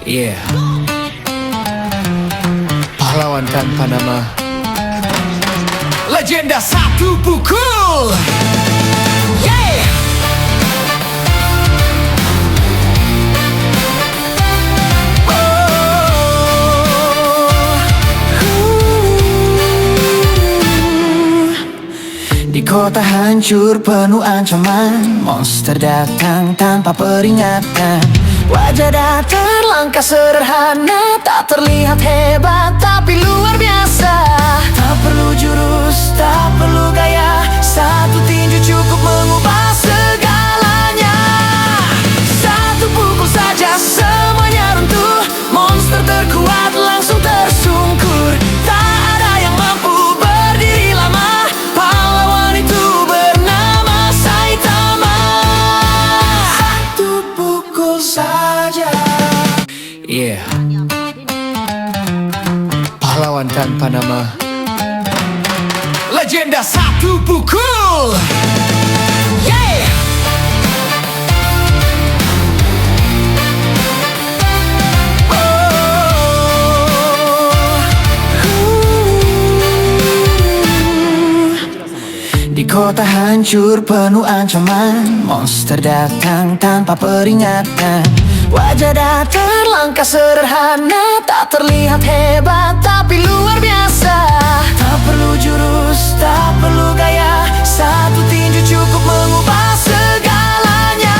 Yeah. Pahlawan tanpa nama, legenda satu pukul. Yeah. Di kota hancur penuh ancaman, monster datang tanpa peringatan. Wajah datar, langkah sederhana, tak terlihat hebat tapi luar biasa. Tak perlu jurus, tak perlu gaya, satu tinju cukup mengubah segalanya. Satu pukul saja semuanya runtuh, monster terkuat langsung tersungkur. Tak ada yang mampu berdiri lama, pahlawan itu bernama Saitama. Satu pukul saja. Yeah. Pahlawan tanpa nama, legenda satu pukul. Yeah. Di kota hancur penuh ancaman, monster datang tanpa peringatan. Wajah datar, langkah sederhana, tak terlihat hebat tapi luar biasa. Tak perlu jurus, tak perlu gaya, satu tinju cukup mengubah segalanya.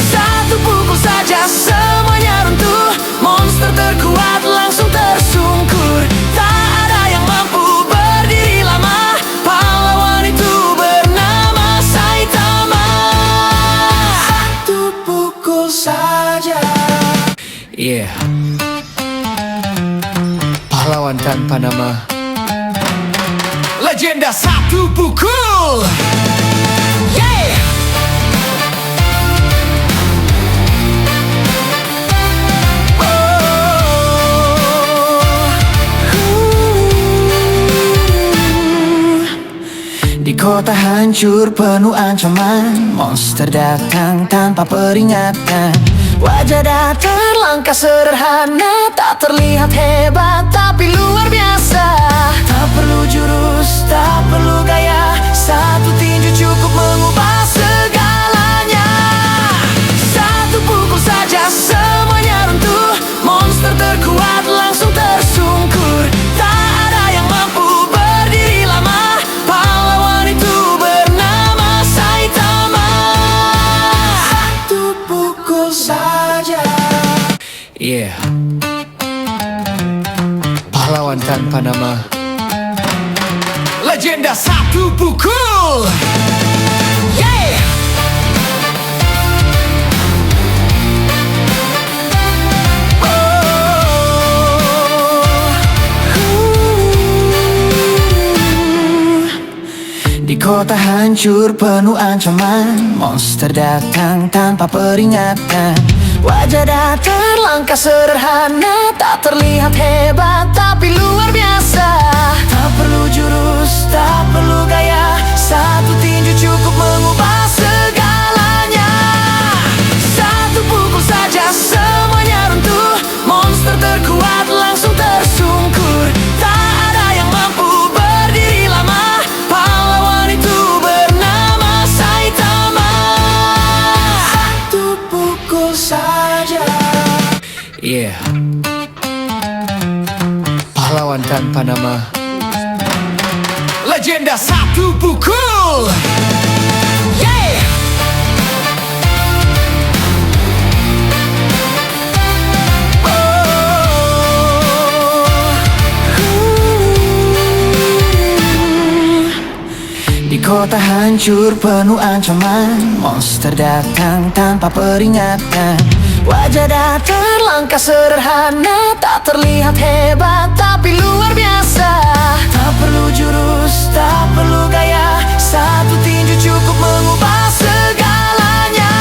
Satu pukul saja semuanya runtuh, monster terkuat langsung tersungkur. Tak ada yang mampu berdiri lama, pahlawan itu bernama Saitama. Satu pukul saja. Yeah. Pahlawan tanpa nama, legenda satu pukul. Yeah. Di kota hancur penuh ancaman, monster datang tanpa peringatan. Wajah datar, langkah sederhana, tak terlihat hebat tapi luar biasa. Tak perlu jurus, tak perlu gaya, satu tinju cukup mengubah segalanya. Satu pukul saja semuanya runtuh, monster terkuat langsung tersungkur. Tak ada yang mampu berdiri lama, pahlawan itu bernama Saitama. Satu pukul saja. Yeah. Pahlawan tanpa nama, legenda satu pukul. Yeah. Di kota hancur penuh ancaman, monster datang tanpa peringatan. Wajah datar, langkah sederhana, tak terlihat hebat tapi luar biasa. Tak perlu jurus, tak perlu gaya, satu tinju cukup mengubah segalanya. Satu pukul saja semuanya runtuh, monster terkuat langsung tersungkur. Tak ada yang mampu berdiri lama, pahlawan itu bernama Saitama. Satu pukul saja. Yeah. Pahlawan tanpa nama, legenda satu pukul. Yeah. Di kota hancur penuh ancaman, monster datang tanpa peringatan. Wajah datar, langkah sederhana, tak terlihat hebat tapi luar biasa. Tak perlu jurus, tak perlu gaya, satu tinju cukup mengubah segalanya.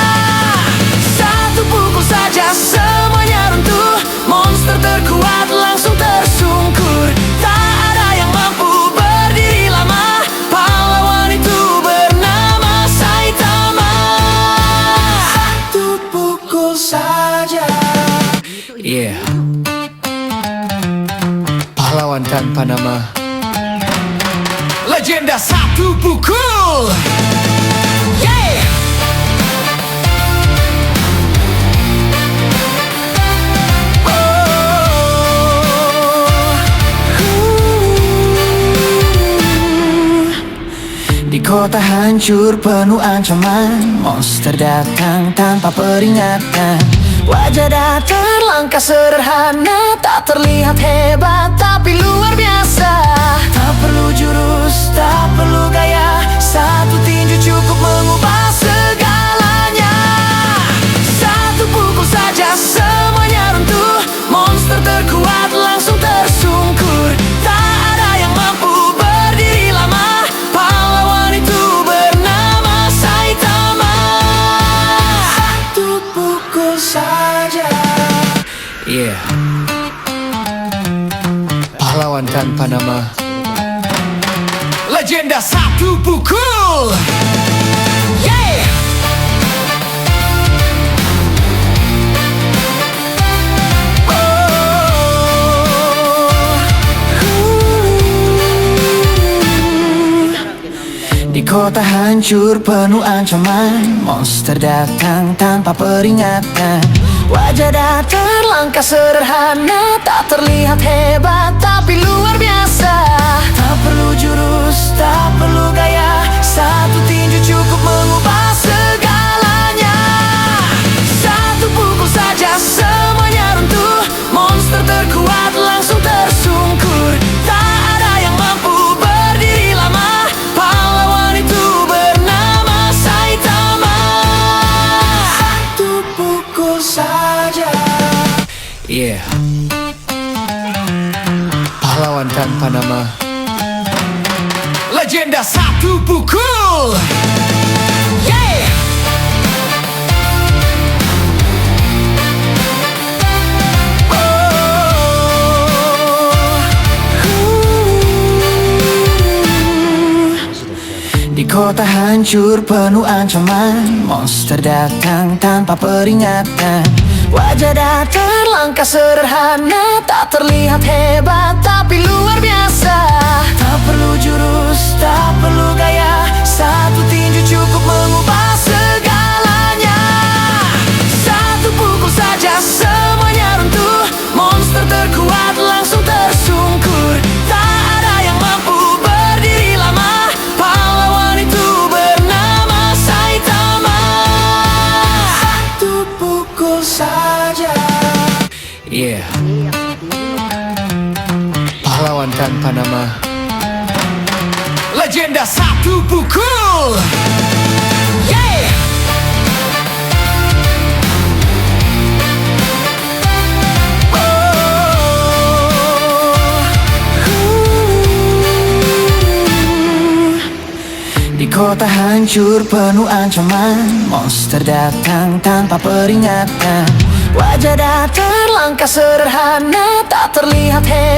Satu pukul saja semuanya runtuh, monster terkuat langsung tersungkur. Tak ada yang mampu berdiri lama, pahlawan itu bernama Saitama. Satu pukul saja. Yeah. Pahlawan tanpa nama, legenda satu pukul. Yeah. Di kota hancur penuh ancaman, monster datang tanpa peringatan. Wajah datar, langkah sederhana, tak terlihat hebat tapi luar biasa. Tak perlu jurus, tak perlu gaya, satu tinju cukup mengubah segalanya. Satu pukul saja semuanya runtuh, monster terkuat langsung tersungkur. Tak ada yang mampu berdiri lama, pahlawan itu bernama Saitama. Satu pukul saja. Yeah. Pahlawan tanpa nama, legenda satu pukul. Yeah. Di kota hancur penuh ancaman, monster datang tanpa peringatan. Wajah datar, langkah sederhana, tak terlihat hebat tapi luar biasa. Tak perlu jurus, tak perlu gaya, satu tinju cukup mengubah segalanya. Satu pukul saja semuanya runtuh, monster terkuat langsung tersungkur. Tak ada yang mampu berdiri lama, pahlawan itu bernama Saitama. Satu pukul saja. Yeah. Pahlawan tanpa nama, legenda satu pukul. Yeah. Di kota hancur penuh ancaman, monster datang tanpa peringatan. Wajah datar, langkah sederhana, tak terlihat hebat tapi luar biasa. Tak perlu jurus, tak perlu gaya, satu tinju cukup mengubah segalanya. Satu pukul saja semuanya runtuh, monster terkuat langsung tersungkur. Tak ada yang mampu berdiri lama, pahlawan itu bernama Saitama. Satu pukul saja. Yeah. Pahlawan tanpa nama, legenda satu pukul. Yeah. Di kota hancur penuh ancaman, monster datang tanpa peringatan. Wajah datar, langkah sederhana, tak terlihat hebat